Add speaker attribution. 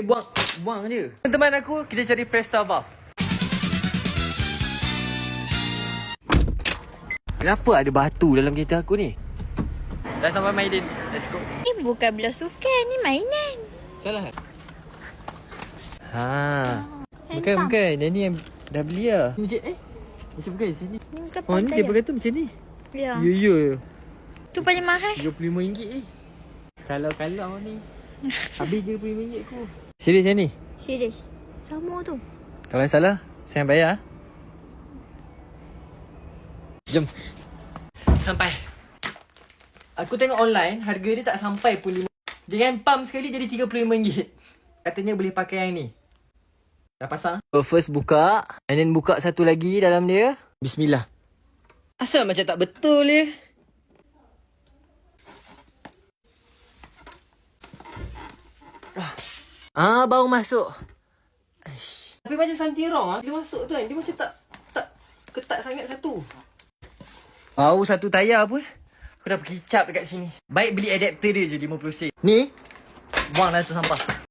Speaker 1: Buang je. Teman aku, kita cari Presta Valve. Kenapa ada batu dalam kereta aku ni? Dah sampai Maidin. Let's go.
Speaker 2: Ni bukan belusukan, ni mainan.
Speaker 1: Salah. Bukan. Yang ni yang dah beli lah. Macam macam bukan macam ni.
Speaker 2: Ni bukan
Speaker 1: Oh ni dia berkata macam ni.
Speaker 2: Ya.
Speaker 1: Ya.
Speaker 2: Tu paling mahal.
Speaker 1: RM35 Kalau ni. Habis RM35 aku. Serius yang ni?
Speaker 2: Serius. Sama tu.
Speaker 1: Kalau salah, saya yang bayar. Jom. Sampai. Aku tengok online, harga dia tak sampai pun RM5. Dengan pump sekali jadi RM35. Katanya boleh pakai yang ni. Dah pasang. First buka. And then buka satu lagi dalam dia. Bismillah. Asal macam tak betul je. Baru masuk. Aish. Tapi macam something wrong dia masuk tu kan. Dia macam tak ketat sangat satu. Baru satu tayar pun aku dah pergi cap dekat sini. Baik beli adapter dia je 50 sen. Ni buanglah tu sampah.